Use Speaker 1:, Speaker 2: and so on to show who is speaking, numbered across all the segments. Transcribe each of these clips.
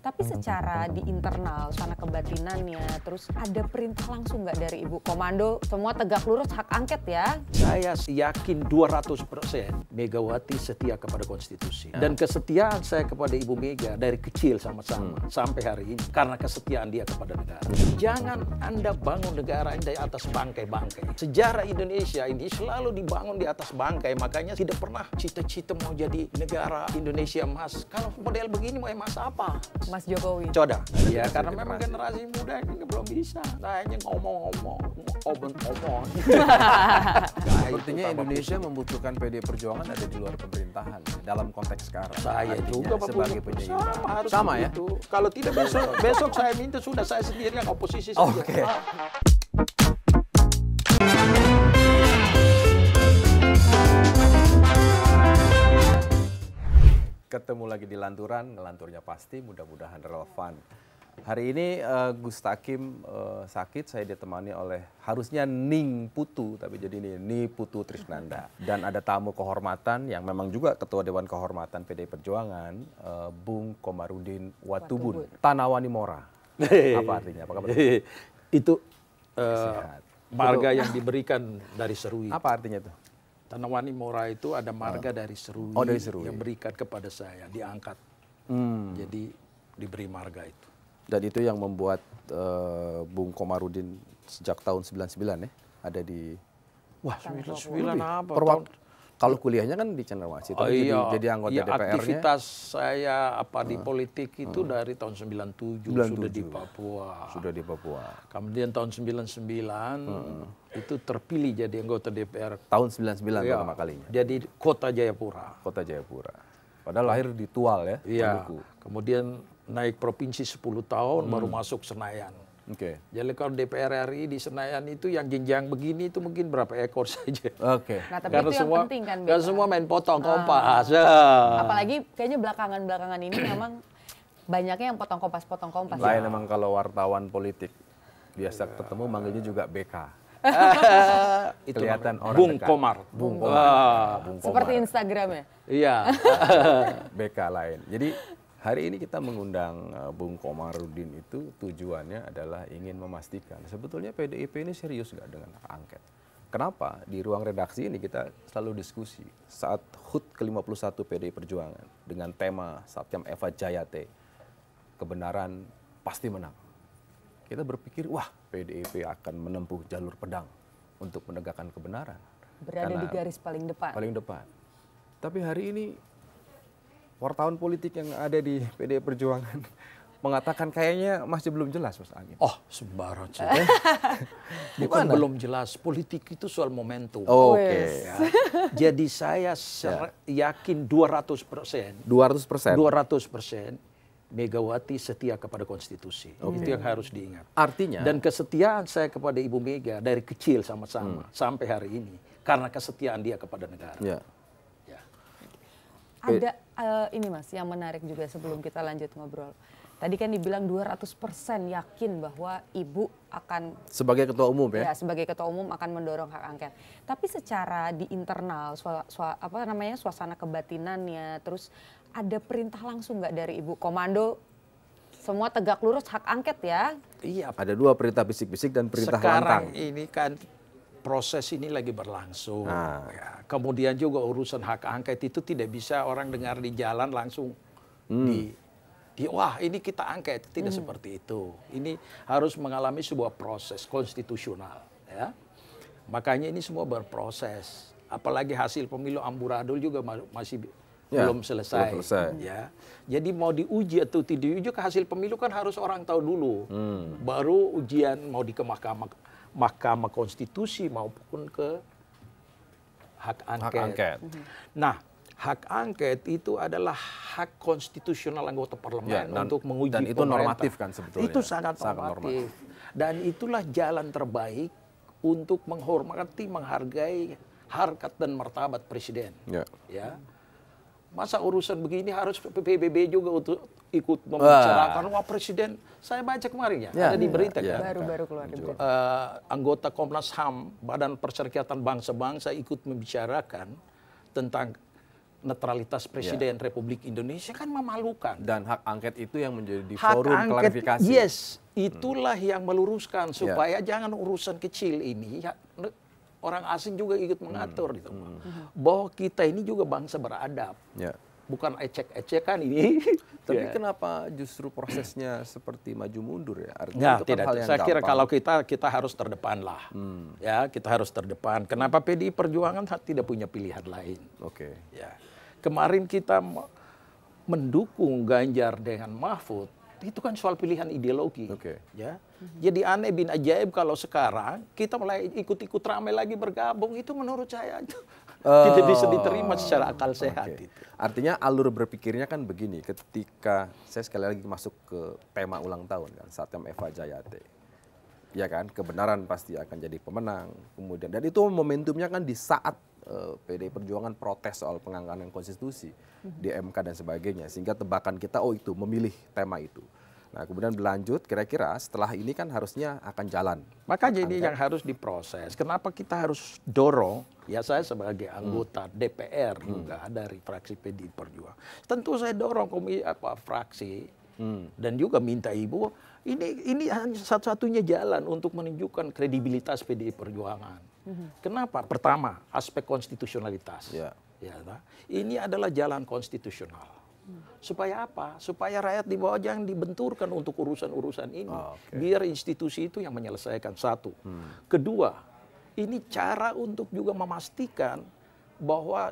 Speaker 1: Tapi secara di internal, sana kebatinannya, terus ada perintah langsung nggak dari Ibu Komando, semua tegak lurus hak angket ya?
Speaker 2: Saya yakin 200% Megawati setia kepada konstitusi. Dan kesetiaan saya kepada Ibu Mega dari kecil sama-sama sampai hari ini. Karena kesetiaan dia kepada negara. Jangan Anda bangun negara ini dari atas bangkai-bangkai. Sejarah Indonesia ini selalu dibangun di atas bangkai. Makanya tidak pernah cita-cita mau jadi negara Indonesia emas. Kalau model begini mau emas apa?
Speaker 1: Mas Jokowi.
Speaker 2: Coda. Ya karena memang generasi muda ini belum bisa. Nah, hanya ngomong-ngomong, omong-omong.
Speaker 3: Sepertinya Indonesia membutuhkan PD Perjuangan ada di luar pemerintahan dalam konteks sekarang.
Speaker 2: Saya
Speaker 3: Artinya
Speaker 2: juga Pak
Speaker 3: sebagai
Speaker 2: Putu.
Speaker 3: penyeimbang.
Speaker 2: Harus
Speaker 3: Sama ya?
Speaker 2: begitu. Kalau tidak besok saya minta sudah saya sendiri yang oposisi saja.
Speaker 3: Oke. Ketemu lagi di Lanturan, lanturnya pasti mudah-mudahan relevan. Hari ini Gus Takim sakit, saya ditemani oleh harusnya Ning Putu, tapi jadi ini Ni Putu Trisnanda. Dan ada tamu kehormatan yang memang juga Ketua Dewan Kehormatan PDI Perjuangan, Bung Komarudin Watubun, Tanawani Mora. Apa artinya? Apa kabar?
Speaker 2: Itu
Speaker 3: Sehat.
Speaker 2: marga yang diberikan dari Serui.
Speaker 3: Apa artinya itu?
Speaker 2: Tanawani Mora itu ada marga dari Serui,
Speaker 3: Oh, dari Serui.
Speaker 2: yang berikan kepada saya, diangkat. Jadi diberi marga itu.
Speaker 3: Dan itu yang membuat Bung Komarudin sejak tahun 99 ya, ada di...
Speaker 2: Wah, 99 apa?
Speaker 3: Kalau kuliahnya kan di Cendrawasih, tapi jadi anggota DPR-nya.
Speaker 2: Aktivitas saya di politik itu dari tahun 97, sudah di Papua.
Speaker 3: Sudah di Papua.
Speaker 2: Kemudian tahun 99 itu terpilih jadi anggota DPR.
Speaker 3: Tahun 99 pertama kalinya.
Speaker 2: Jadi Kota Jayapura.
Speaker 3: Kota Jayapura. Padahal lahir di Tual ya,
Speaker 2: Iya.
Speaker 3: Maluku.
Speaker 2: Kemudian naik provinsi 10 tahun baru masuk Senayan.
Speaker 3: Oke.
Speaker 2: Jadi kalau DPR RI di Senayan itu yang jenjang begini itu mungkin berapa ekor saja.
Speaker 3: Oke.
Speaker 1: Nah, tapi
Speaker 2: Karena
Speaker 1: itu yang
Speaker 2: semua,
Speaker 1: penting kan,
Speaker 2: karena
Speaker 1: Beka?
Speaker 2: semua main potong kompas.
Speaker 1: Apalagi kayaknya belakangan ini memang banyaknya yang potong kompas.
Speaker 3: Lain emang kalau wartawan politik. Biasa ketemu manggilnya juga BK.
Speaker 2: Itu
Speaker 3: Kelihatan
Speaker 2: namanya
Speaker 3: orang
Speaker 2: Bung
Speaker 3: dekat.
Speaker 2: Komar.
Speaker 3: Bung Komar. Bung
Speaker 1: Seperti
Speaker 3: Komar.
Speaker 1: Instagramnya.
Speaker 2: Iya.
Speaker 3: BK lain. Jadi hari ini kita mengundang Bung Komarudin itu tujuannya adalah ingin memastikan sebetulnya PDIP ini serius nggak dengan hak angket. Kenapa? Di ruang redaksi ini kita selalu diskusi saat HUT ke-51 PDI Perjuangan dengan tema Satyam Eva Jayate, kebenaran pasti menang. Kita berpikir, wah PDIP akan menempuh jalur pedang untuk menegakkan kebenaran.
Speaker 1: Berada di garis paling depan.
Speaker 3: Paling depan. Tapi hari ini wartawan politik yang ada di PDI Perjuangan mengatakan kayaknya masih belum jelas Mas Angin.
Speaker 2: Oh, sembarang saja. Bukan belum jelas, politik itu soal momentum.
Speaker 3: Oke.
Speaker 2: Ya. Jadi saya yakin 200%. 200% Megawati setia kepada konstitusi. Itu yang harus diingat.
Speaker 3: Artinya?
Speaker 2: Dan kesetiaan saya kepada Ibu Mega dari kecil sama-sama sampai hari ini. Karena kesetiaan dia kepada negara.
Speaker 3: Ya.
Speaker 2: Ya.
Speaker 1: Ada ini Mas yang menarik juga sebelum kita lanjut ngobrol. Tadi kan dibilang 200% yakin bahwa Ibu akan
Speaker 3: Sebagai ketua umum ya?
Speaker 1: sebagai ketua umum akan mendorong hak angket. Tapi secara di internal suasana kebatinannya, terus ada perintah langsung nggak dari Ibu Komando, semua tegak lurus hak angket ya?
Speaker 2: Iya.
Speaker 3: Ada dua perintah bisik-bisik dan perintah lantang.
Speaker 2: Sekarang ini kan proses ini lagi berlangsung.
Speaker 3: Nah.
Speaker 2: Ya. Kemudian juga urusan hak angket itu tidak bisa orang dengar di jalan langsung wah ini kita angket. Tidak seperti itu. Ini harus mengalami sebuah proses konstitusional. Ya. Makanya ini semua berproses. Apalagi hasil pemilu amburadul juga masih belum selesai. Ya. Jadi mau diuji atau tidak diuji ke hasil pemilu kan harus orang tahu dulu. Baru ujian mau di ke Mahkamah Konstitusi maupun ke hak angket. Nah, hak angket itu adalah hak konstitusional anggota parlemen untuk menguji
Speaker 3: dan itu
Speaker 2: pemerintah.
Speaker 3: normatif kan sebetulnya.
Speaker 2: Itu sangat normatif. Dan itulah jalan terbaik untuk menghormati, menghargai harkat dan martabat presiden. Ya. Masa urusan begini harus PBB juga untuk ikut membicarakan. Wah presiden, saya baca kemarin ada di berita kan.
Speaker 1: Baru keluar di berita.
Speaker 2: Anggota Komnas HAM, Badan Perserikatan Bangsa-Bangsa ikut membicarakan tentang netralitas Presiden Republik Indonesia kan memalukan.
Speaker 3: Dan hak angket itu yang menjadi
Speaker 2: Hak
Speaker 3: forum
Speaker 2: angket,
Speaker 3: klarifikasi.
Speaker 2: yes, itulah yang meluruskan supaya jangan urusan kecil ini orang asing juga ikut mengatur gitu. Bahwa kita ini juga bangsa beradab.
Speaker 3: Ya.
Speaker 2: Bukan ecek-ecekan ini.
Speaker 3: Tapi kenapa justru prosesnya seperti maju mundur ya? Artinya
Speaker 2: Ya,
Speaker 3: itu kan
Speaker 2: tidak.
Speaker 3: hal yang
Speaker 2: Saya kira
Speaker 3: gampang.
Speaker 2: kalau kita harus terdepan lah. Ya, kita harus terdepan. Kenapa PDI Perjuangan tidak punya pilihan lain?
Speaker 3: Oke.
Speaker 2: Ya. Kemarin kita mendukung Ganjar dengan Mahfud, itu kan soal pilihan ideologi.
Speaker 3: Oke.
Speaker 2: Ya. Jadi aneh bin ajaib kalau sekarang kita mulai ikut-ikut ramai lagi bergabung, itu menurut saya tidak bisa diterima secara akal sehat.
Speaker 3: Oke.
Speaker 2: Itu.
Speaker 3: Artinya alur berpikirnya kan begini, ketika saya sekali lagi masuk ke tema ulang tahun kan, Satyam Eva Jayate. Ya kan, kebenaran pasti akan jadi pemenang. Kemudian dan itu momentumnya kan di saat PDI Perjuangan protes soal pengangkatan konstitusi di MK dan sebagainya, sehingga tebakan kita itu memilih tema itu. Nah, kemudian berlanjut, kira-kira setelah ini kan harusnya akan jalan.
Speaker 2: Maka jadi yang harus diproses. Kenapa kita harus dorong? Ya saya sebagai anggota DPR juga dari fraksi PDI Perjuangan. Tentu saya dorong fraksi dan juga minta Ibu ini hanya satu-satunya jalan untuk menunjukkan kredibilitas PDI Perjuangan. Kenapa? Pertama, aspek konstitusionalitas.
Speaker 3: Ya.
Speaker 2: Ya, ini adalah jalan konstitusional. Supaya apa? Supaya rakyat di bawah jangan dibenturkan untuk urusan-urusan ini. Biar institusi itu yang menyelesaikan. Satu. Kedua, ini cara untuk juga memastikan bahwa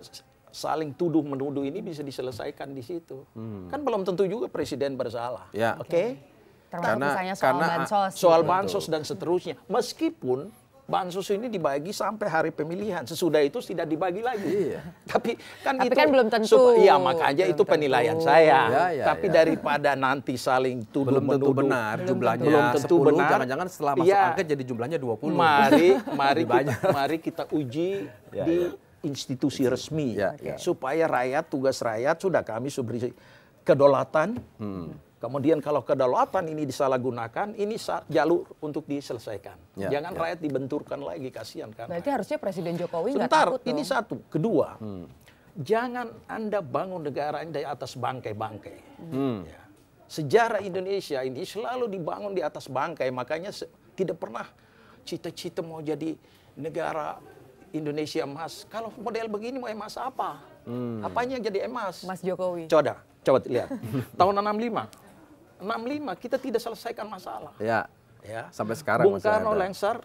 Speaker 2: saling tuduh-menuduh ini bisa diselesaikan di situ. Kan belum tentu juga presiden bersalah.
Speaker 3: Ya.
Speaker 2: Oke?
Speaker 1: Termasuk misalnya soal bansos.
Speaker 2: Soal bansos dan seterusnya. Meskipun bansos ini dibagi sampai hari pemilihan. Sesudah itu tidak dibagi lagi. Tapi kan
Speaker 1: belum tentu.
Speaker 2: Iya, makanya itu penilaian saya.
Speaker 3: Ya.
Speaker 2: Tapi daripada nanti saling tuduh
Speaker 3: Belum tentu
Speaker 2: menuduh.
Speaker 3: benar jumlahnya
Speaker 2: Belum tentu
Speaker 3: 10,
Speaker 2: benar.
Speaker 3: jangan-jangan setelah masuk
Speaker 2: Iya.
Speaker 3: angket jadi jumlahnya 20.
Speaker 2: Mari kita uji di institusi resmi. Supaya tugas rakyat sudah kami beri kedaulatan. Kemudian kalau kedaulatan ini disalahgunakan, ini jalur untuk diselesaikan. Jangan rakyat dibenturkan lagi, kasihan kan.
Speaker 1: Berarti harusnya Presiden Jokowi nggak
Speaker 2: Sebentar,
Speaker 1: takut dong.
Speaker 2: ini satu. Kedua, jangan Anda bangun negara ini dari atas bangkai-bangkai. Ya. Sejarah Indonesia ini selalu dibangun di atas bangkai, makanya tidak pernah cita-cita mau jadi negara Indonesia emas. Kalau model begini mau emas apa? Apanya jadi emas?
Speaker 1: Mas Jokowi.
Speaker 2: Coba lihat. Tahun 65 kita tidak selesaikan masalah.
Speaker 3: Ya. Sampai sekarang
Speaker 2: Bung
Speaker 3: masih
Speaker 2: Karno
Speaker 3: ada.
Speaker 2: lengser,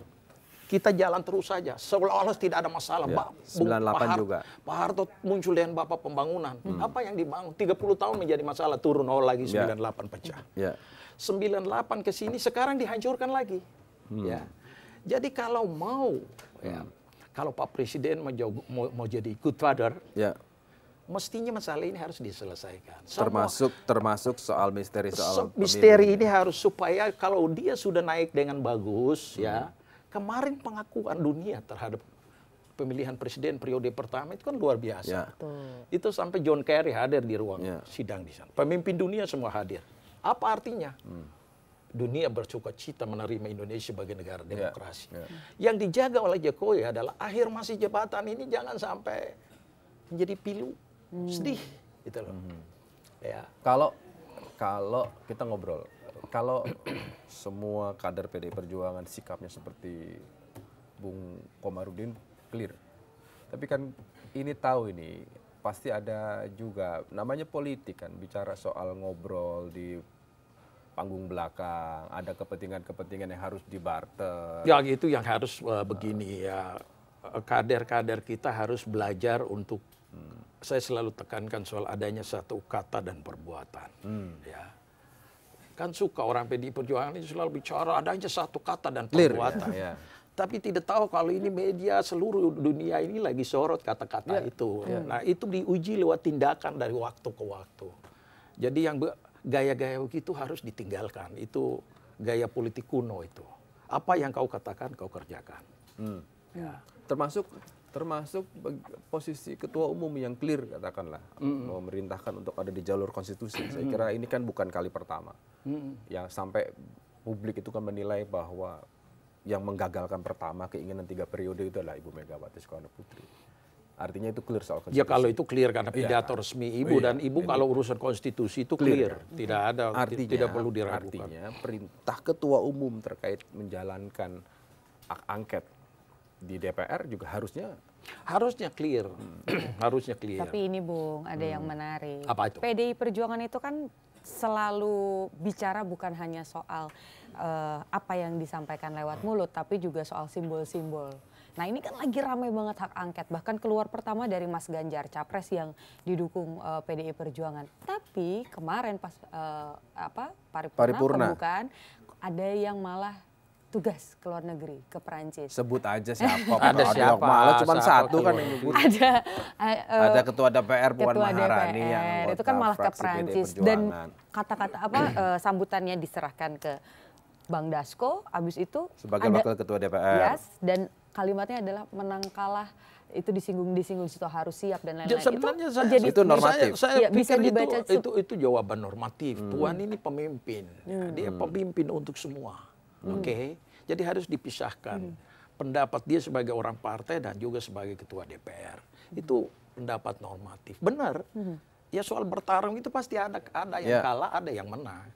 Speaker 2: kita jalan terus saja. Seolah-olah tidak ada masalah.
Speaker 3: Ya, 98 juga.
Speaker 2: Pak Harto muncul dengan Bapak Pembangunan. Apa yang dibangun? 30 tahun menjadi masalah, turun lagi 98 pecah. 98 ke sini sekarang dihancurkan lagi. Ya. Jadi kalau kalau Pak Presiden mau jadi good father, mestinya masalah ini harus diselesaikan.
Speaker 3: Termasuk soal misteri soal
Speaker 2: misteri ini harus supaya kalau dia sudah naik dengan bagus kemarin pengakuan dunia terhadap pemilihan presiden periode pertama itu kan luar biasa. Itu sampai John Kerry hadir di ruang sidang di sana. Pemimpin dunia semua hadir. Apa artinya? Dunia bersuka-cita menerima Indonesia sebagai negara demokrasi. Yang dijaga oleh Jokowi adalah akhir masa jabatan ini jangan sampai menjadi pilu. Sedih gitu loh. Ya.
Speaker 3: Kalau kita ngobrol, kalau semua kader PDI Perjuangan sikapnya seperti Bung Komarudin clear. Tapi kan ini pasti ada juga namanya politik kan, bicara soal ngobrol di panggung belakang, ada kepentingan-kepentingan yang harus dibarter.
Speaker 2: Ya itu yang harus begini ya. Kader-kader kita harus belajar untuk saya selalu tekankan soal adanya satu kata dan perbuatan. Ya. Kan suka orang PDI Perjuangan ini selalu bicara adanya satu kata dan perbuatan. Tapi tidak tahu kalau ini media seluruh dunia ini lagi sorot kata-kata itu. Nah itu diuji lewat tindakan dari waktu ke waktu. Jadi yang gaya-gaya begitu harus ditinggalkan. Itu gaya politik kuno itu. Apa yang kau katakan, kau kerjakan. Ya.
Speaker 3: Termasuk posisi ketua umum yang clear katakanlah memerintahkan untuk ada di jalur konstitusi. Saya kira ini kan bukan kali pertama yang sampai publik itu kan menilai bahwa yang menggagalkan pertama keinginan 3 periode itu adalah Ibu Megawati Soekarno Putri. Artinya itu clear soal konstitusi.
Speaker 2: Ya kalau itu clear karena pidato resmi Ibu dan Ibu kalau urusan konstitusi itu clear. Tidak ada, tidak perlu diragukan.
Speaker 3: Artinya perintah ketua umum terkait menjalankan hak angket di DPR juga harusnya clear. Harusnya clear.
Speaker 1: Tapi ini Bung, ada yang menarik.
Speaker 2: Apa itu?
Speaker 1: PDI Perjuangan itu kan selalu bicara bukan hanya soal apa yang disampaikan lewat mulut, tapi juga soal simbol-simbol. Nah ini kan lagi ramai banget hak angket, bahkan keluar pertama dari Mas Ganjar, capres yang didukung PDI Perjuangan. Tapi kemarin pas paripurna pembukaan, ada yang malah tugas ke luar negeri, ke Perancis.
Speaker 3: Sebut aja siapa.
Speaker 2: Ada siapa?
Speaker 3: Malah cuma satu kan
Speaker 2: tuh?
Speaker 3: yang nyebut.
Speaker 1: Ada
Speaker 3: ketua DPR Puan
Speaker 1: ketua
Speaker 3: Maharani
Speaker 1: DPR,
Speaker 3: yang
Speaker 1: itu kan malah ke
Speaker 3: fraksi PDI
Speaker 1: Perancis.
Speaker 3: Perjuangan.
Speaker 1: Dan kata-kata sambutannya diserahkan ke Bang Dasko, abis itu
Speaker 3: sebagai wakil ketua DPR.
Speaker 1: Yes, dan kalimatnya adalah menang kalah itu disinggung situ harus siap dan lain-lain.
Speaker 2: Sebenarnya
Speaker 3: itu normatif.
Speaker 2: Saya
Speaker 1: bisa
Speaker 2: pikir
Speaker 1: dibaca
Speaker 2: itu jawaban normatif. Puan ini pemimpin, dia pemimpin untuk semua. Oke, jadi harus dipisahkan pendapat dia sebagai orang partai dan juga sebagai ketua DPR. Itu pendapat normatif. Benar. Ya soal bertarung itu pasti ada yang kalah, ada yang menang.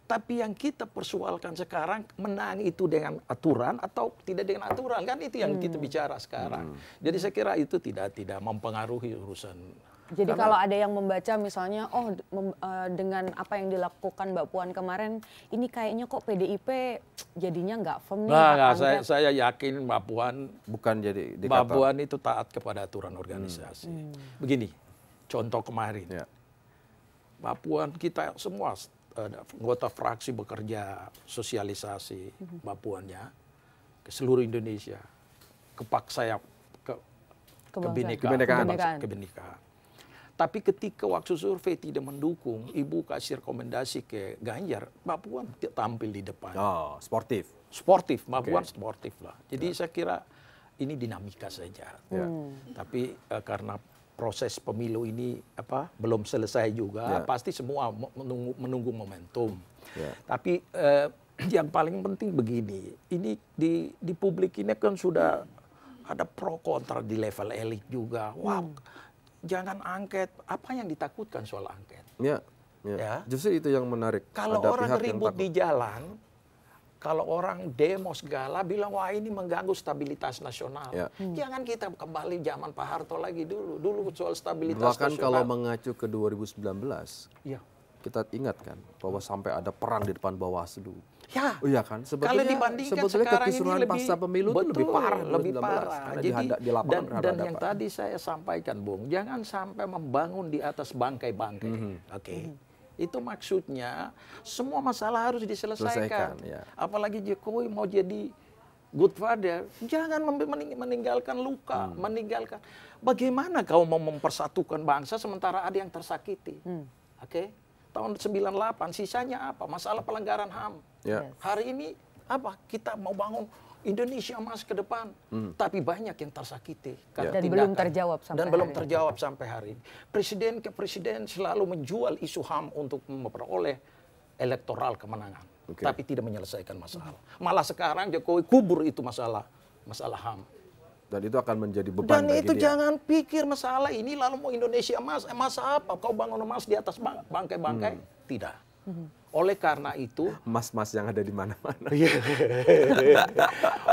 Speaker 2: Tapi yang kita persoalkan sekarang menang itu dengan aturan atau tidak dengan aturan, kan itu yang kita bicara sekarang. Jadi saya kira itu tidak mempengaruhi urusan.
Speaker 1: Jadi kalau ada yang membaca misalnya, dengan apa yang dilakukan Mbak Puan kemarin, ini kayaknya kok PDIP jadinya nggak firm nih.
Speaker 2: Nah, saya yakin Mbak Puan
Speaker 3: bukan jadi diktator.
Speaker 2: Mbak Puan itu taat kepada aturan organisasi. Begini, contoh kemarin, Mbak Puan kita semua anggota fraksi bekerja sosialisasi Mbak Puannya ke seluruh Indonesia, kepaksa kebinekaan. Tapi ketika waktu survei tidak mendukung, Ibu kasih rekomendasi ke Ganjar, Mbak Puan tampil di depan.
Speaker 3: Oh, sportif.
Speaker 2: Sportif, Mbak Puan sportif lah. Jadi saya kira ini dinamika saja. Tapi karena proses pemilu ini belum selesai juga, pasti semua menunggu momentum. Tapi yang paling penting begini, ini di publik ini kan sudah ada pro kontra di level elit juga. Jangan angket. Apa yang ditakutkan soal angket?
Speaker 3: Ya. Justru itu yang menarik.
Speaker 2: Kalau orang ribut di jalan, kalau orang demo segala bilang wah ini mengganggu stabilitas nasional. Jangan kita kembali zaman Pak Harto lagi dulu soal stabilitas
Speaker 3: Bahkan
Speaker 2: nasional.
Speaker 3: kalau mengacu ke 2019, kita ingat kan bahwa sampai ada perang di depan Bawaslu.
Speaker 2: Ya.
Speaker 3: Iya kan?
Speaker 2: Kalau dibandingkan sekarang ini
Speaker 3: pasca pemilu itu lebih parah.
Speaker 2: Lebih parah.
Speaker 3: Jadi
Speaker 2: dan yang tadi saya sampaikan, Bung, jangan sampai membangun di atas bangkai-bangkai. Oke. Itu maksudnya semua masalah harus diselesaikan. Apalagi Jokowi mau jadi good father, jangan meninggalkan luka, meninggalkan. Bagaimana kau mau mempersatukan bangsa sementara ada yang tersakiti? Oke. Tahun 98 sisanya apa? Masalah pelanggaran HAM. Hari ini apa? Kita mau bangun Indonesia emas ke depan, tapi banyak yang tersakiti
Speaker 1: dan belum terjawab sampai
Speaker 2: hari ini. Presiden ke presiden selalu menjual isu HAM untuk memperoleh elektoral kemenangan, tapi tidak menyelesaikan masalah. Malah sekarang Jokowi kubur itu masalah HAM.
Speaker 3: Dan itu akan menjadi beban bagi dia. Dan itu
Speaker 2: jangan pikir masalah ini lalu mau Indonesia emas. Emas apa? Kau bangun emas di atas bangkai-bangkai? Tidak. Oleh karena itu.
Speaker 3: Emas-emas yang ada di mana-mana.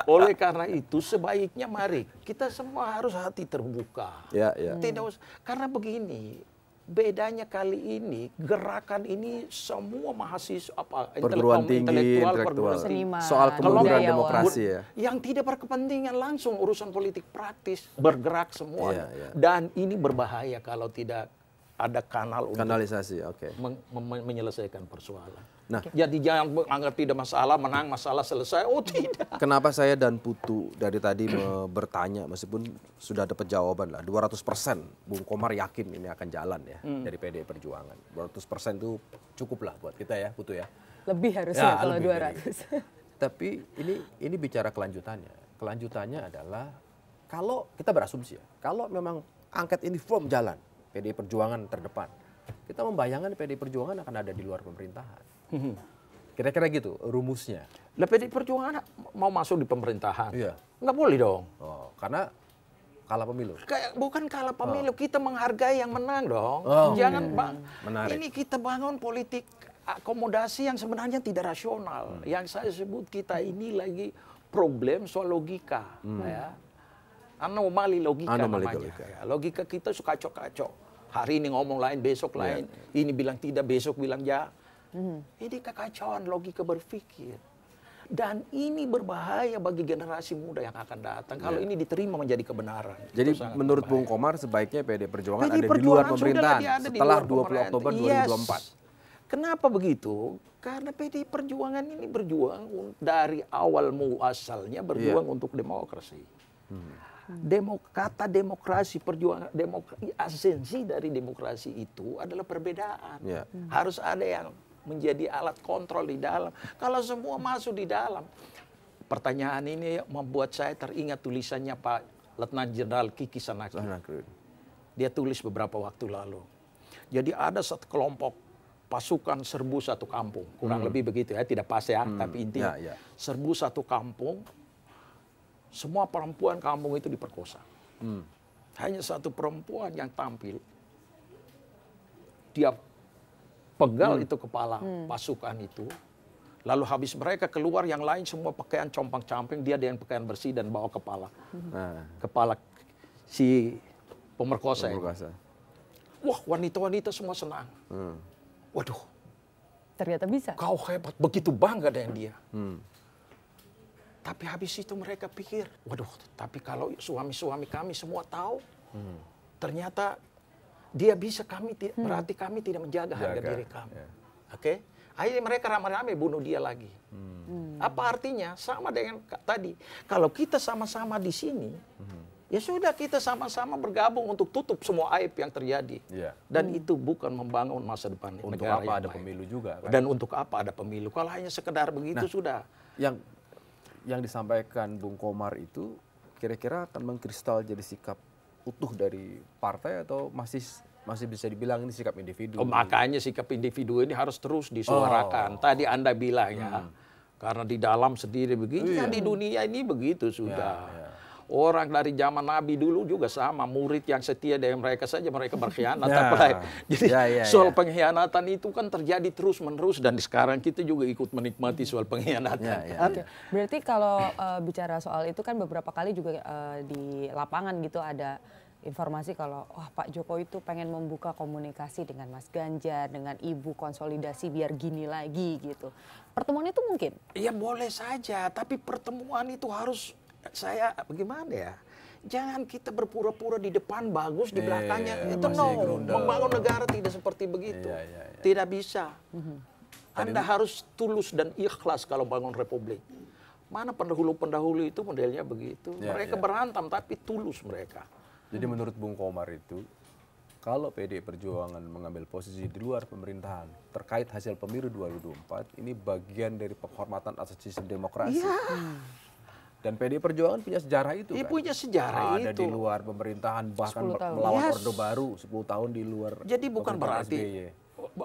Speaker 2: Oleh karena itu sebaiknya mari kita semua harus hati terbuka. Tidak usah. Karena begini. Bedanya kali ini, gerakan ini semua mahasiswa
Speaker 3: perguruan tinggi, intelektual,
Speaker 1: seniman,
Speaker 3: soal kemunduran demokrasi ya.
Speaker 2: Yang tidak berkepentingan langsung urusan politik praktis, bergerak semua. Dan ini berbahaya kalau tidak ada kanal untuk
Speaker 3: kanalisasi,
Speaker 2: menyelesaikan persoalan. Nah, jadi jangan anggap tidak masalah, menang masalah selesai. Oh tidak.
Speaker 3: Kenapa saya dan Putu dari tadi bertanya, meskipun sudah dapat jawaban lah, 200% Bung Komar yakin ini akan jalan ya dari PDI Perjuangan. 200% itu cukup lah buat kita ya, Putu ya.
Speaker 1: Lebih harusnya kalau 200.
Speaker 3: Tapi ini bicara kelanjutannya. Kelanjutannya adalah kalau kita berasumsi ya, kalau memang angket ini firm jalan, PDI Perjuangan terdepan, kita membayangkan PDI Perjuangan akan ada di luar pemerintahan. Kira-kira gitu rumusnya.
Speaker 2: Lah PDI Perjuangan mau masuk di pemerintahan?
Speaker 3: Iya.
Speaker 2: Nggak boleh dong.
Speaker 3: Karena kalah pemilu.
Speaker 2: Bukan kalah pemilu, kita menghargai yang menang dong. Jangan
Speaker 3: Menarik.
Speaker 2: ini kita bangun politik akomodasi yang sebenarnya tidak rasional. Yang saya sebut kita ini lagi problem soal logika, ya. Anomali logika namanya. Ya, logika kita suka kacau-kacau. Hari ini ngomong lain, besok lain. Ini bilang tidak, besok bilang ya. Ini kekacauan logika berpikir. Dan ini berbahaya bagi generasi muda yang akan datang. Kalau ini diterima menjadi kebenaran.
Speaker 3: Jadi menurut Bung Komar sebaiknya PD Perjuangan ada di luar pemerintahan setelah 20 Oktober 2024.
Speaker 2: Kenapa begitu? Karena PD Perjuangan ini berjuang dari awal muasalnya berjuang untuk demokrasi. Kata demokrasi, perjuangan esensi dari demokrasi itu adalah perbedaan. Harus ada yang menjadi alat kontrol di dalam. Kalau semua masuk di dalam, pertanyaan ini membuat saya teringat tulisannya Pak Letnan Jenderal Kiki Sanaki. Dia tulis beberapa waktu lalu. Jadi ada satu kelompok pasukan serbu satu kampung, kurang lebih begitu ya, tidak pas ya, tapi intinya serbu satu kampung, semua perempuan kampung itu diperkosa. Hanya satu perempuan yang tampil, dia pegal itu kepala pasukan itu. Lalu habis mereka keluar, yang lain semua pakaian compang-camping, dia dengan pakaian bersih dan bawa kepala. Kepala si pemerkosa. Wah, wanita-wanita semua senang. Waduh.
Speaker 1: Ternyata bisa.
Speaker 2: Kau hebat, begitu bangga dengan dia. Tapi habis itu mereka pikir, waduh, tapi kalau suami-suami kami semua tahu, ternyata dia bisa, berarti kami tidak menjaga harga diri kami. Oke? Akhirnya mereka ramai-ramai bunuh dia lagi. Apa artinya? Sama dengan tadi. Kalau kita sama-sama di sini, ya sudah kita sama-sama bergabung untuk tutup semua aib yang terjadi. Dan itu bukan membangun masa depan
Speaker 3: untuk
Speaker 2: negara
Speaker 3: apa
Speaker 2: yang
Speaker 3: ada
Speaker 2: baik.
Speaker 3: pemilu juga. Kan?
Speaker 2: Dan untuk apa ada pemilu? Kalau hanya sekedar begitu sudah.
Speaker 3: Yang disampaikan Bung Komar itu kira-kira akan mengkristal jadi sikap utuh dari partai atau masih bisa dibilang ini sikap individu?
Speaker 2: Makanya sikap individu ini harus terus disuarakan. Tadi Anda bilang ya, karena di dalam sendiri begini, di dunia ini begitu sudah. Orang dari zaman Nabi dulu juga sama, murid yang setia dengan mereka saja mereka berkhianat. Jadi soal pengkhianatan itu kan terjadi terus-menerus, dan sekarang kita juga ikut menikmati soal pengkhianatan.
Speaker 1: Berarti kalau bicara soal itu kan beberapa kali juga di lapangan gitu ada informasi kalau Pak Jokowi itu pengen membuka komunikasi dengan Mas Ganjar, dengan Ibu, konsolidasi biar gini lagi gitu. Pertemuan itu mungkin?
Speaker 2: Ya boleh saja, tapi pertemuan itu harus, saya bagaimana ya? Jangan kita berpura-pura di depan bagus, di belakangnya itu membangun negara tidak seperti begitu. Tidak bisa. Anda harus tulus dan ikhlas kalau bangun republik. Mana pendahulu-pendahulu itu modelnya begitu. Mereka berantem tapi tulus mereka.
Speaker 3: Jadi menurut Bung Komar itu, kalau PD Perjuangan mengambil posisi di luar pemerintahan terkait hasil pemilu 2024, ini bagian dari penghormatan atas sistem demokrasi. Dan PD Perjuangan punya sejarah itu kan?
Speaker 2: Punya sejarah
Speaker 3: ada
Speaker 2: itu.
Speaker 3: di luar pemerintahan, bahkan melawan Orde Baru 10 tahun di luar.
Speaker 2: Jadi bukan berarti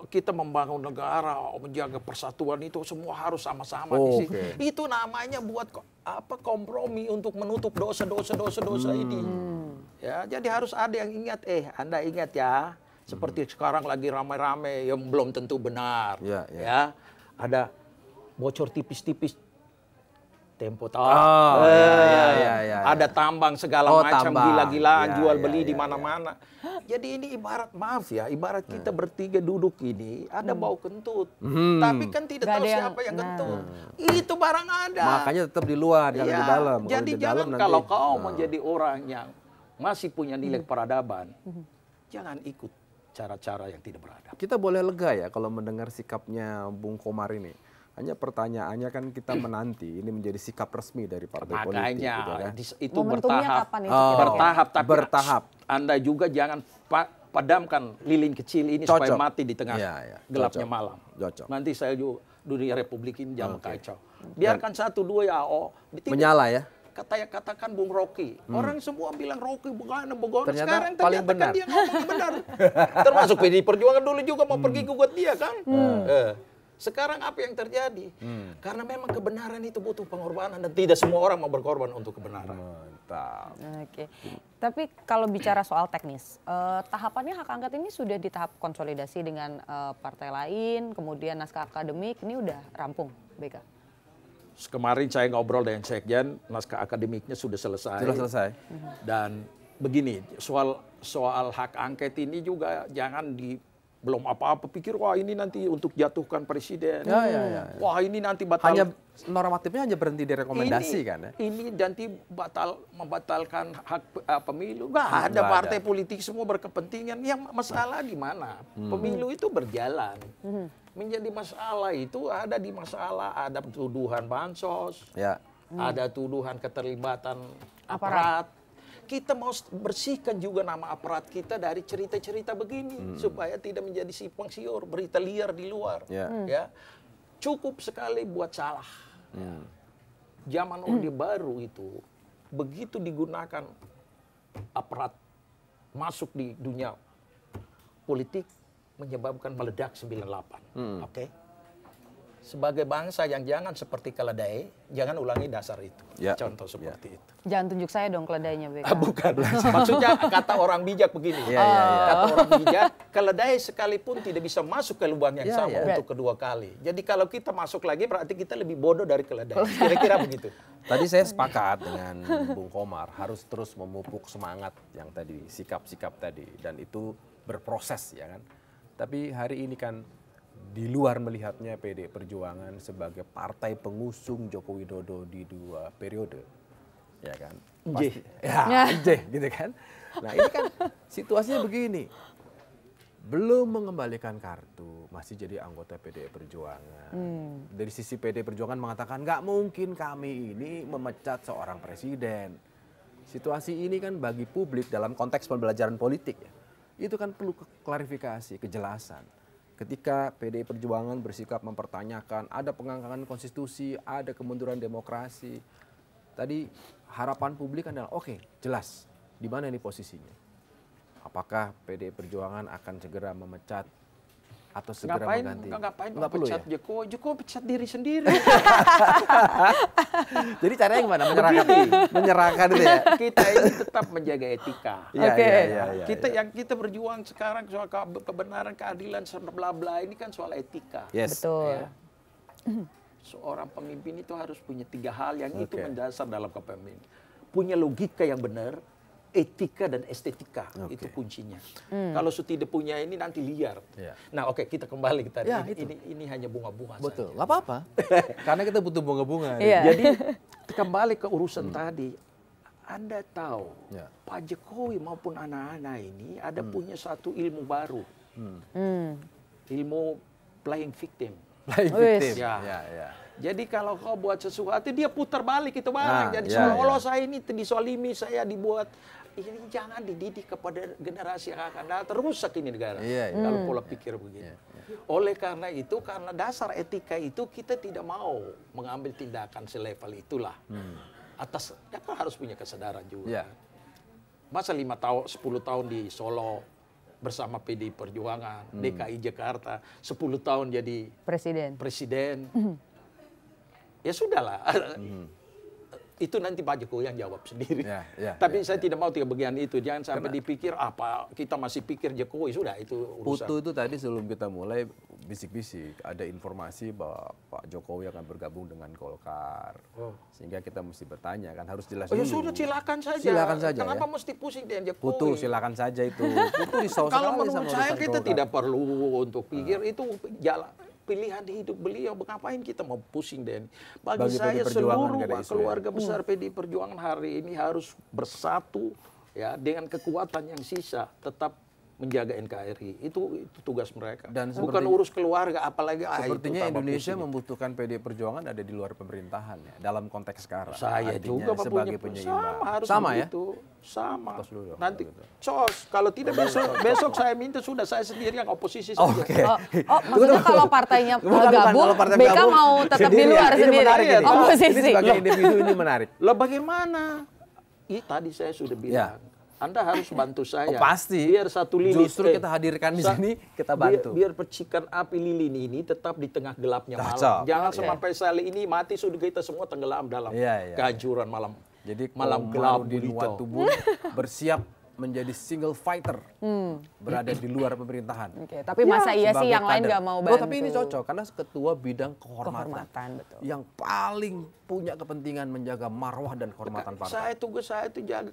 Speaker 2: kita membangun negara, menjaga persatuan itu semua harus sama-sama di sini. Itu namanya buat kompromi untuk menutup dosa-dosa ini. Ya, jadi harus ada yang ingat, Anda ingat ya, seperti sekarang lagi ramai-ramai yang belum tentu benar. Ya, ada bocor tipis-tipis. Tempo tahu. Ada tambang segala macam, gila-gilaan, jual beli di mana-mana. Jadi ini ibarat kita bertiga duduk ini, ada bau kentut. Tapi kan tidak tahu siapa yang kentut. Itu barang ada.
Speaker 3: Makanya tetap di luar, jangan di dalam.
Speaker 2: Jadi jangan kalau kau menjadi orang yang masih punya nilai peradaban, jangan ikut cara-cara yang tidak beradab.
Speaker 3: Kita boleh lega ya kalau mendengar sikapnya Bung Komar ini. Hanya pertanyaannya kan kita menanti ini menjadi sikap resmi dari partai politik.
Speaker 2: Makanya
Speaker 3: gitu kan?
Speaker 2: itu bertahap. Anda juga jangan padamkan lilin kecil ini supaya mati di tengah gelapnya malam. Nanti saya juga dunia republik ini jangan kacau. Biarkan 1, 2 ya
Speaker 3: menyala ya.
Speaker 2: Katakan Bung Rocky. Orang semua bilang Rocky begono. Sekarang
Speaker 3: paling
Speaker 2: ternyata kan dia ngomong benar. Termasuk PD Perjuangan dulu juga mau pergi gugat dia kan. Sekarang apa yang terjadi? Karena memang kebenaran itu butuh pengorbanan dan tidak semua orang mau berkorban untuk kebenaran.
Speaker 3: Mantap.
Speaker 1: Oke. Tapi kalau bicara soal teknis, tahapannya hak angket ini sudah di tahap konsolidasi dengan partai lain, kemudian naskah akademik ini udah rampung, BK?
Speaker 2: Kemarin saya ngobrol dengan Sekjen, naskah akademiknya sudah selesai.
Speaker 3: Sudah selesai.
Speaker 2: Dan begini, soal hak angket ini juga jangan belum apa-apa pikir wah ini nanti untuk jatuhkan presiden.
Speaker 3: Ya.
Speaker 2: Wah ini nanti batal.
Speaker 3: Hanya normatifnya hanya berhenti di rekomendasi
Speaker 2: ini,
Speaker 3: kan ya.
Speaker 2: Ini nanti membatalkan hak pemilu. Nggak ada partai politik semua berkepentingan. Yang masalah di mana? Pemilu itu berjalan. Menjadi masalah itu ada di masalah, ada tuduhan bansos, ada tuduhan keterlibatan aparat. Kita mau bersihkan juga nama aparat kita dari cerita-cerita begini supaya tidak menjadi simpang siur, berita liar di luar. Ya, cukup sekali buat salah. Zaman Orde Baru itu begitu digunakan aparat masuk di dunia politik menyebabkan meledak 98. Oke. Sebagai bangsa yang jangan seperti keledai, jangan ulangi dasar itu. Contoh seperti itu.
Speaker 1: Jangan tunjuk saya dong keledainya, BK.
Speaker 2: Bukan. Maksudnya kata orang bijak begini. Kata orang bijak, keledai sekalipun tidak bisa masuk ke lubang yang sama untuk kedua kali. Jadi kalau kita masuk lagi berarti kita lebih bodoh dari keledai. Kira-kira begitu.
Speaker 3: Tadi saya sepakat dengan Bung Komar, harus terus memupuk semangat yang tadi, sikap-sikap tadi. Dan itu berproses ya kan. Tapi hari ini kan di luar melihatnya PD Perjuangan sebagai partai pengusung Joko Widodo di 2 periode. Ya kan? Pasti, gitu kan. Nah ini kan situasinya begini. Belum mengembalikan kartu, masih jadi anggota PD Perjuangan. Dari sisi PD Perjuangan mengatakan nggak mungkin kami ini memecat seorang presiden. Situasi ini kan bagi publik dalam konteks pembelajaran politik ya, itu kan perlu klarifikasi, kejelasan. Ketika PDI Perjuangan bersikap mempertanyakan ada pengangkangan konstitusi, ada kemunduran demokrasi. Tadi harapan publik adalah oke, jelas di mana ini posisinya. Apakah PDI Perjuangan akan segera memecat atau segera mengganti?
Speaker 2: Ngapain memecat Jokowi? Jokowi pecat diri sendiri.
Speaker 3: Jadi caranya gimana? Menyerahkan itu ya?
Speaker 2: Kita ini tetap menjaga etika. Kita berjuang sekarang soal kebenaran, keadilan, bla bla ini kan soal etika.
Speaker 1: Betul.
Speaker 2: Ya. Seorang pemimpin itu harus punya 3 hal yang itu mendasar dalam kepemimpinan. Punya logika yang benar, etika dan estetika itu kuncinya. Kalau tidak punya ini nanti liar. Nah kita kembali kita ini hanya bunga-bunga.
Speaker 3: Betul, nggak apa-apa. Karena kita butuh bunga-bunga.
Speaker 2: Jadi kembali ke urusan tadi. Anda tahu Pak Jokowi maupun anak-anak ini ada punya satu ilmu baru. Ilmu playing victim. Jadi kalau kau buat sesuatu dia putar balik itu barang. Jadi seolah-olah saya ini disolimi, saya dibuat. Ini jangan dididik kepada generasi yang akan datang, rusak ini negara. Kalau pola pikir begini. Oleh karena itu, karena dasar etika itu kita tidak mau mengambil tindakan selevel itulah. Atas, ya kan harus punya kesadaran juga. Masa 5 tahun, 10 tahun di Solo bersama PDI Perjuangan, DKI Jakarta, 10 tahun jadi presiden. Ya sudahlah. Itu nanti Pak Jokowi yang jawab sendiri. Tapi saya tidak mau tiga bagian itu. Jangan sampai dipikir apa kita masih pikir Jokowi sudah itu urusan.
Speaker 3: Putu itu tadi sebelum kita mulai bisik-bisik ada informasi bahwa Pak Jokowi akan bergabung dengan Golkar. Sehingga kita mesti bertanya kan harus jelas dulu.
Speaker 2: Ya sudah silakan saja.
Speaker 3: Silakan saja.
Speaker 2: Kenapa mesti pusing dengan Jokowi?
Speaker 3: Putu silakan saja itu. Putu risau
Speaker 2: kalau
Speaker 3: sekali
Speaker 2: menurut
Speaker 3: sama
Speaker 2: saya kita
Speaker 3: Golkar.
Speaker 2: tidak perlu untuk pikir itu jalan. Pilihan hidup beliau, ngapain kita mau pusing Den? Bagi saya seluruh keluarga besar PDI Perjuangan hari ini harus bersatu ya dengan kekuatan yang sisa, tetap menjaga NKRI. Itu tugas mereka. Dan bukan urus keluarga, apalagi
Speaker 3: sepertinya Indonesia membutuhkan PDI Perjuangan ada di luar pemerintahan ya, dalam konteks sekarang.
Speaker 2: Saya juga
Speaker 3: sebagai penyeimbang.
Speaker 2: Sama ya? Sama. Nanti kalau tidak besok saya minta sudah saya sendiri yang oposisi saja.
Speaker 1: Maksudnya kalau partainya gabung, BK mau tetap di luar sendiri. Oposisi.
Speaker 3: Ini sebagai individu ini menarik.
Speaker 2: Lah bagaimana? Tadi saya sudah bilang. Anda harus bantu saya.
Speaker 3: Oh, pasti.
Speaker 2: Biar satu lilin.
Speaker 3: Justru kita hadirkan di sini, kita bantu.
Speaker 2: Biar percikan api lilin ini tetap di tengah gelapnya malam. Jangan sampai sali ini mati, sudah kita semua tenggelam dalam kehancuran malam.
Speaker 3: Jadi
Speaker 2: malam gelap
Speaker 3: di luar tubuh bersiap menjadi single fighter, berada di luar pemerintahan.
Speaker 1: Tapi masa iya sih yang lain nggak mau bantu?
Speaker 3: Tapi ini cocok karena ketua bidang kehormatan
Speaker 1: betul.
Speaker 3: yang paling punya kepentingan menjaga marwah dan kehormatan partai.
Speaker 2: Tugas saya itu jaga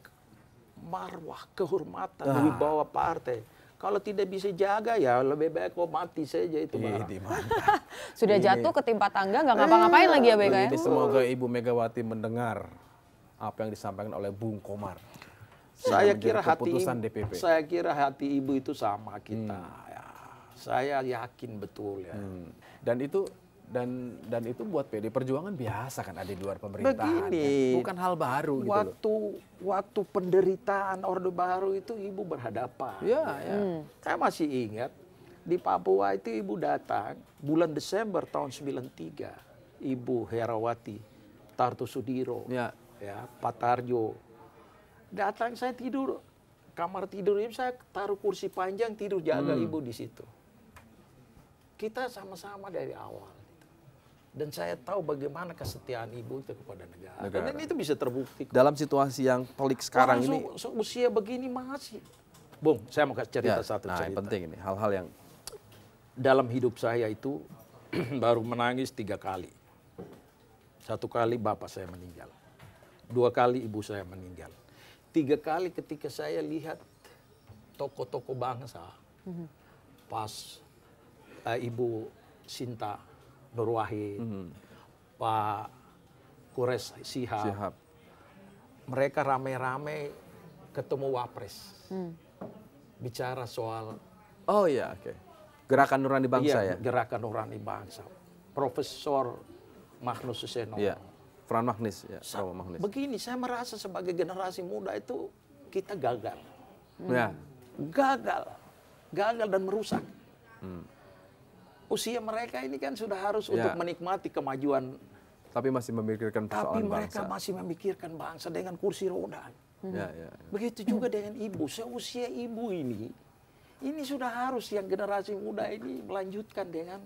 Speaker 2: marwah, kehormatan, wibawa partai. Kalau tidak bisa jaga ya lebih baik kok mati saja itu.
Speaker 1: Sudah jatuh ketimpa tangga nggak ngapa-ngapain lagi ya BK ya?
Speaker 3: Semoga Ibu Megawati mendengar apa yang disampaikan oleh Bung Komar.
Speaker 2: Saya kira hati ibu itu sama kita. Ya, saya yakin betul ya.
Speaker 3: Dan itu buat PD Perjuangan biasa kan ada di luar pemerintahan.
Speaker 2: Begini,
Speaker 3: bukan hal baru gitu.
Speaker 2: Waktu penderitaan Orde Baru itu ibu berhadapan. Saya masih ingat di Papua itu ibu datang bulan Desember tahun 93. Ibu Herawati, Tartusudiro, Pak Tarjo. Datang saya tidur, kamar tidur ini saya taruh kursi panjang tidur jaga ibu di situ. Kita sama-sama dari awal. Dan saya tahu bagaimana kesetiaan ibu itu kepada negara. Dan itu bisa terbukti.
Speaker 3: Dalam situasi yang pelik sekarang ini.
Speaker 2: Usia begini masih. Bung, saya mau cerita satu cerita.
Speaker 3: Penting ini, hal-hal yang.
Speaker 2: Dalam hidup saya itu baru menangis 3 kali. 1 kali bapak saya meninggal. 2 kali ibu saya meninggal. 3 kali ketika saya lihat tokoh-tokoh bangsa. Pas Ibu Sinta Nur Wahid, Pak Kures Sihab. Mereka rame-rame ketemu Wapres. Bicara soal
Speaker 3: Gerakan Nurani Bangsa ya?
Speaker 2: Gerakan Nurani Bangsa. Profesor Magnus Suseno.
Speaker 3: Fran Magnis.
Speaker 2: Begini, saya merasa sebagai generasi muda itu kita gagal. Gagal dan merusak. Usia mereka ini kan sudah harus untuk menikmati kemajuan.
Speaker 3: Tapi masih memikirkan persoalan bangsa.
Speaker 2: Tapi mereka masih memikirkan bangsa dengan kursi roda. Begitu juga dengan ibu. Seusia ibu ini sudah harus yang generasi muda ini melanjutkan dengan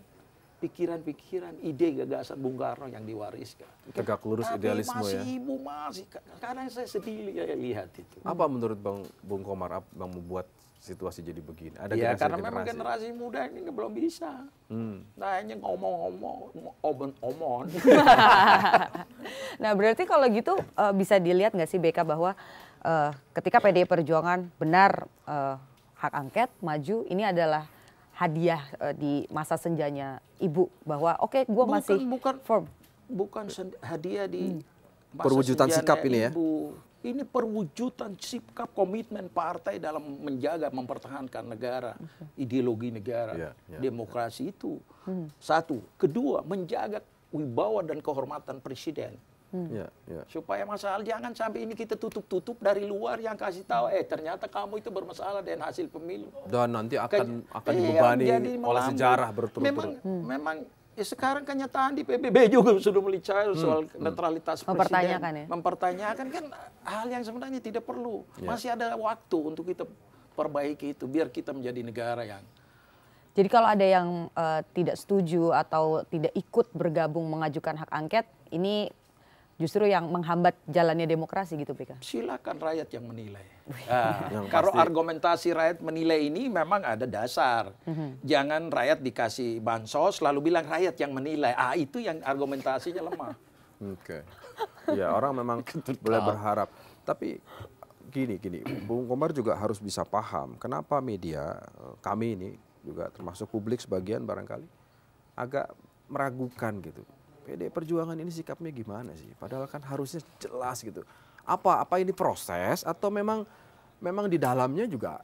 Speaker 2: pikiran-pikiran, ide, gagasan Bung Karno yang diwariskan.
Speaker 3: Tegak lurus idealisme
Speaker 2: masih ibu masih. Kadang saya sedih lihat itu.
Speaker 3: Apa menurut Bung Komar yang membuat situasi jadi begini? Ada
Speaker 2: karena memang generasi muda ini belum bisa. Nah, hanya ngomong-ngomong.
Speaker 1: Nah, berarti kalau gitu bisa dilihat nggak sih BK bahwa ketika PDI Perjuangan benar hak angket maju, ini adalah hadiah di masa senjanya ibu bahwa gue masih
Speaker 2: bukan hadiah di masa
Speaker 3: perwujudan sikap ini
Speaker 2: ibu. Ini perwujudan sikap komitmen partai dalam menjaga mempertahankan negara, ideologi negara, demokrasi itu. Satu, kedua menjaga wibawa dan kehormatan presiden. Supaya masalah jangan sampai ini kita tutup dari luar yang kasih tahu ternyata kamu itu bermasalah dengan hasil pemilu.
Speaker 3: Dan nanti akan dibebani oleh sejarah berturut-turut.
Speaker 2: Memang sekarang kenyataan di PBB juga sudah melihat soal netralitas presiden. Mempertanyakan kan hal yang sebenarnya tidak perlu. Masih ada waktu untuk kita perbaiki itu biar kita menjadi negara yang.
Speaker 1: Jadi kalau ada yang tidak setuju atau tidak ikut bergabung mengajukan hak angket, ini justru yang menghambat jalannya demokrasi gitu, PK?
Speaker 2: Silakan rakyat yang menilai. Kalau argumentasi rakyat menilai ini memang ada dasar. Jangan rakyat dikasih bansos lalu bilang rakyat yang menilai. Itu yang argumentasinya lemah.
Speaker 3: Ya orang memang boleh berharap. Tapi gini, Bung Komar juga harus bisa paham kenapa media, kami ini juga termasuk publik sebagian barangkali agak meragukan gitu. PDI Perjuangan ini sikapnya gimana sih? Padahal kan harusnya jelas gitu. Apa ini proses atau memang di dalamnya juga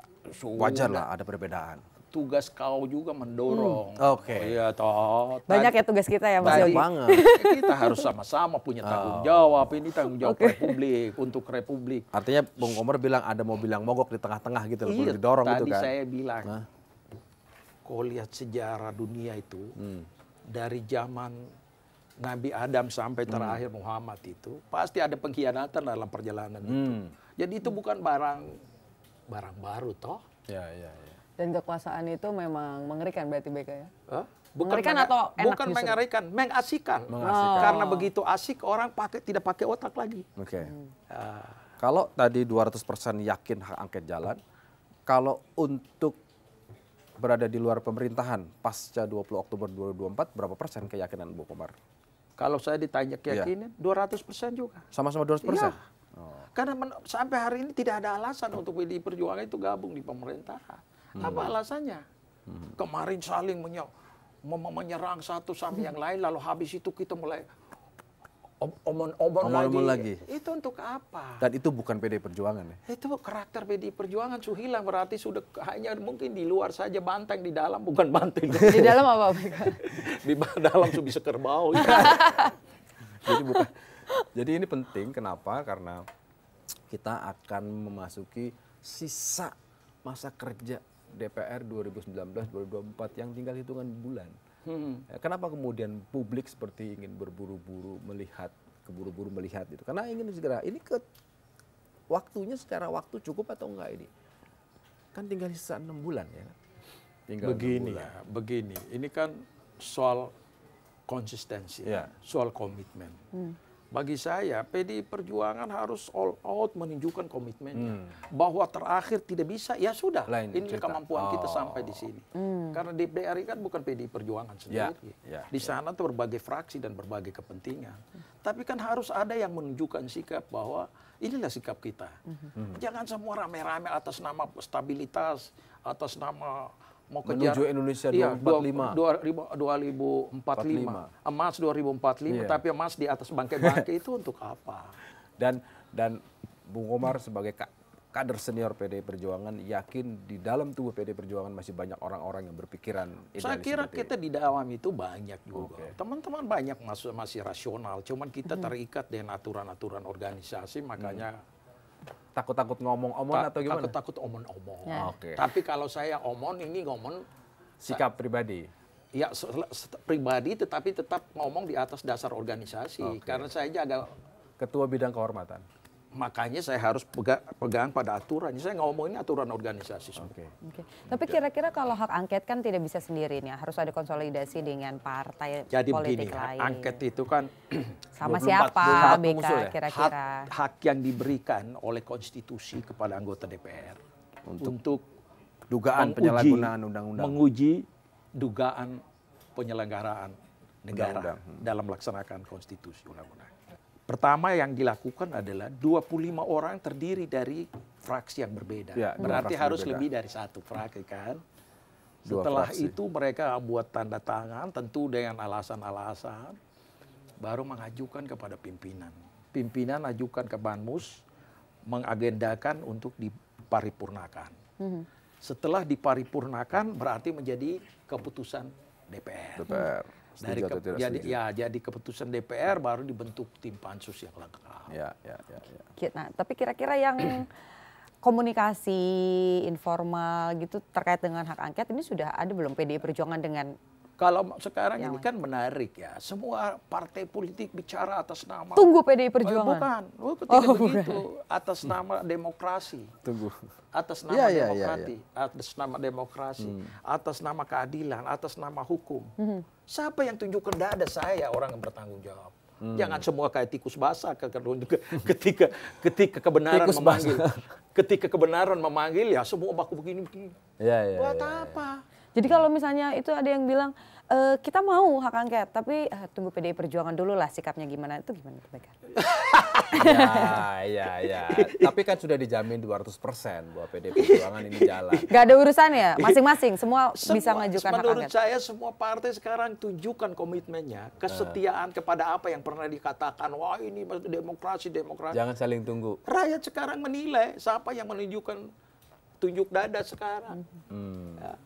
Speaker 3: wajar lah ada perbedaan.
Speaker 2: Tugas kau juga mendorong. Iya toh.
Speaker 1: Banyak ya tugas kita ya Mas Yogi.
Speaker 3: Banget.
Speaker 2: Kita harus sama-sama punya tanggung jawab. Ini tanggung jawab Republik untuk Republik.
Speaker 3: Artinya Bung Komar bilang ada mobil yang mogok di tengah-tengah gitu loh, perlu didorong gitu kan.
Speaker 2: Tadi saya bilang, kau lihat sejarah dunia itu dari zaman Nabi Adam sampai terakhir Muhammad itu pasti ada pengkhianatan dalam perjalanan itu. Jadi itu bukan barang barang baru toh.
Speaker 3: Ya, ya, ya.
Speaker 1: Dan kekuasaan itu memang mengerikan berarti BK ya?
Speaker 2: Bukan
Speaker 1: Mengerikan atau enak
Speaker 2: bukan
Speaker 1: justru?
Speaker 2: mengerikan, mengasihkan.
Speaker 3: Mengasihkan.
Speaker 2: Karena begitu asik orang tidak pakai otak lagi.
Speaker 3: Oke. Kalau tadi 200% yakin hak angket jalan, kalau untuk berada di luar pemerintahan pasca 20 Oktober 2024, berapa persen keyakinan Bu Komar?
Speaker 2: Kalau saya ditanya keyakinan, 200% juga.
Speaker 3: Sama-sama 200%?
Speaker 2: Iya. Karena sampai hari ini tidak ada alasan untuk PDI Perjuangan itu gabung di pemerintahan. Apa alasannya? Kemarin saling menyerang satu sama yang lain, lalu habis itu kita mulai omon-omon
Speaker 3: lagi.
Speaker 2: Itu untuk apa?
Speaker 3: Dan itu bukan PDI Perjuangan ya?
Speaker 2: Itu karakter PDI Perjuangan sudah hilang, berarti sudah hanya mungkin di luar saja banteng, di dalam bukan banteng.
Speaker 1: Di dalam apa BK?
Speaker 2: Di dalam sudah bisa kerbau.
Speaker 3: Jadi ini penting, kenapa? Karena kita akan memasuki sisa masa kerja DPR 2019-2024 yang tinggal hitungan bulan. Kenapa kemudian publik seperti ingin keburu-buru melihat itu? Karena ingin segera, ini waktunya secara waktu cukup atau enggak ini? Kan tinggal sisa 6 bulan ya kan? Tinggal
Speaker 2: Begini
Speaker 3: 6 bulan.
Speaker 2: ya, begini. Ini kan soal konsistensi,
Speaker 3: Ya.
Speaker 2: soal komitmen. Bagi saya, PDI Perjuangan harus all out menunjukkan komitmennya. Bahwa terakhir tidak bisa, ya sudah.
Speaker 3: Lain
Speaker 2: Ini
Speaker 3: cerita.
Speaker 2: kemampuan kita sampai di sini. Karena DPR ini kan bukan PDI Perjuangan sendiri. Di sana tuh berbagai fraksi dan berbagai kepentingan. Tapi kan harus ada yang menunjukkan sikap bahwa inilah sikap kita. Jangan semua rame-rame atas nama stabilitas, atas nama mau kejar
Speaker 3: Menuju Indonesia
Speaker 2: 2045. Emas 2045, tapi emas di atas bangkai-bangkai itu untuk apa?
Speaker 3: Dan Bung Komar sebagai kader senior PDI Perjuangan yakin di dalam tubuh PDI Perjuangan masih banyak orang-orang yang berpikiran
Speaker 2: Saya
Speaker 3: idealis
Speaker 2: kira
Speaker 3: seperti
Speaker 2: kita di dalam itu banyak juga.
Speaker 3: Oke.
Speaker 2: Teman-teman banyak masih rasional, cuman kita terikat dengan aturan-aturan organisasi, makanya
Speaker 3: takut-takut ngomong omon atau gimana?
Speaker 2: takut-takut omon-omon.
Speaker 1: Ya.
Speaker 3: Oke.
Speaker 2: Tapi kalau saya ngomong
Speaker 3: Sikap pribadi.
Speaker 2: ya pribadi, tetapi tetap ngomong di atas dasar organisasi. Karena saya jaga,
Speaker 3: Ketua Bidang Kehormatan.
Speaker 2: makanya saya harus pegang pada aturan. Saya ngomong ini aturan organisasi semua.
Speaker 3: Oke.
Speaker 1: Oke. Tapi kira-kira kalau hak angket kan tidak bisa sendiri nih, harus ada konsolidasi dengan partai
Speaker 2: Jadi
Speaker 1: politik
Speaker 2: begini, hak
Speaker 1: lain.
Speaker 2: angket itu kan
Speaker 1: Sama
Speaker 3: 24
Speaker 1: siapa
Speaker 3: 24
Speaker 1: BK
Speaker 3: pengusul ya?
Speaker 1: kira-kira?
Speaker 2: hak yang diberikan oleh konstitusi kepada anggota DPR untuk
Speaker 3: Dugaan
Speaker 2: menguji-
Speaker 3: penyalahgunaan undang-undang.
Speaker 2: menguji dugaan penyelenggaraan negara
Speaker 3: Undang-undang.
Speaker 2: dalam melaksanakan konstitusi undang-undang. Pertama yang dilakukan adalah 25 orang terdiri dari fraksi yang berbeda.
Speaker 3: Ya, dua
Speaker 2: Berarti
Speaker 3: fraksi
Speaker 2: harus
Speaker 3: berbeda.
Speaker 2: lebih dari satu fraksi kan.
Speaker 3: Dua
Speaker 2: Setelah
Speaker 3: fraksi.
Speaker 2: itu mereka buat tanda tangan tentu dengan alasan-alasan, baru mengajukan kepada pimpinan. Pimpinan ajukan ke Banmus, mengagendakan untuk diparipurnakan. Setelah diparipurnakan berarti menjadi keputusan DPR.
Speaker 3: DPR.
Speaker 2: Dari
Speaker 3: Setuju atau tidak
Speaker 2: jadi
Speaker 3: setuju?
Speaker 2: ya jadi keputusan DPR baru dibentuk tim pansus yang lengkap.
Speaker 3: Ya.
Speaker 1: Nah, tapi kira-kira yang komunikasi informal gitu terkait dengan hak angket ini sudah ada belum PDI Perjuangan dengan
Speaker 2: Kalau sekarang
Speaker 1: Yang
Speaker 2: ini kan menarik ya, semua partai politik bicara atas nama
Speaker 1: tunggu PDI Perjuangan?
Speaker 2: Bukan, tidak begitu. Atas nama demokrasi,
Speaker 3: Tunggu.
Speaker 2: atas nama atas nama demokrasi, atas nama keadilan, atas nama hukum. Siapa yang tunjukkan? Tidak ada saya orang yang bertanggung jawab. Jangan semua kayak tikus basah ketika kebenaran
Speaker 3: Tikus
Speaker 2: memanggil. Ketika kebenaran memanggil ya semua baku begini.
Speaker 3: Ya.
Speaker 2: Buat apa?
Speaker 1: Jadi kalau misalnya itu ada yang bilang kita mau hak angket, tapi tunggu PDI Perjuangan dulu lah sikapnya gimana, itu gimana tuh BK?
Speaker 3: Ya. Tapi kan sudah dijamin 200% bahwa PDI Perjuangan ini jalan.
Speaker 1: Gak ada urusan ya, masing-masing semua bisa mengajukan hak
Speaker 2: menurut
Speaker 1: angket.
Speaker 2: saya semua partai sekarang tunjukkan komitmennya, kesetiaan kepada apa yang pernah dikatakan. Wah ini demokrasi.
Speaker 3: Jangan saling tunggu.
Speaker 2: Rakyat sekarang menilai siapa yang menunjukkan tunjuk dada sekarang. Ya.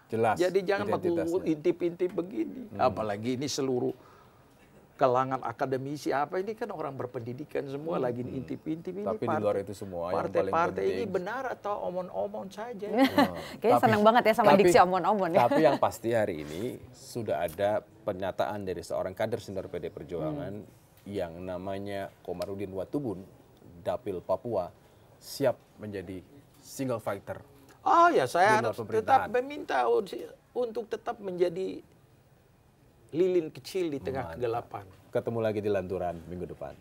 Speaker 3: Jelas.
Speaker 2: Jadi jangan
Speaker 3: identitasnya.
Speaker 2: intip-intip begini. Apalagi ini seluruh kalangan akademisi apa ini kan orang berpendidikan semua lagi intip-intip ini.
Speaker 3: Tapi di luar itu semua yang paling
Speaker 2: partai ini
Speaker 3: penting.
Speaker 2: benar atau omon-omon saja.
Speaker 1: Kayaknya senang banget ya sama diksi omon-omon ya.
Speaker 3: Tapi yang pasti hari ini sudah ada pernyataan dari seorang kader senior PDI Perjuangan yang namanya Komarudin Watubun, Dapil Papua, siap menjadi single fighter.
Speaker 2: Oh ya, saya
Speaker 3: Di luar
Speaker 2: harus tetap
Speaker 3: pemerintahan.
Speaker 2: meminta untuk tetap menjadi lilin kecil di tengah kegelapan.
Speaker 3: Ketemu lagi di Lanturan minggu depan.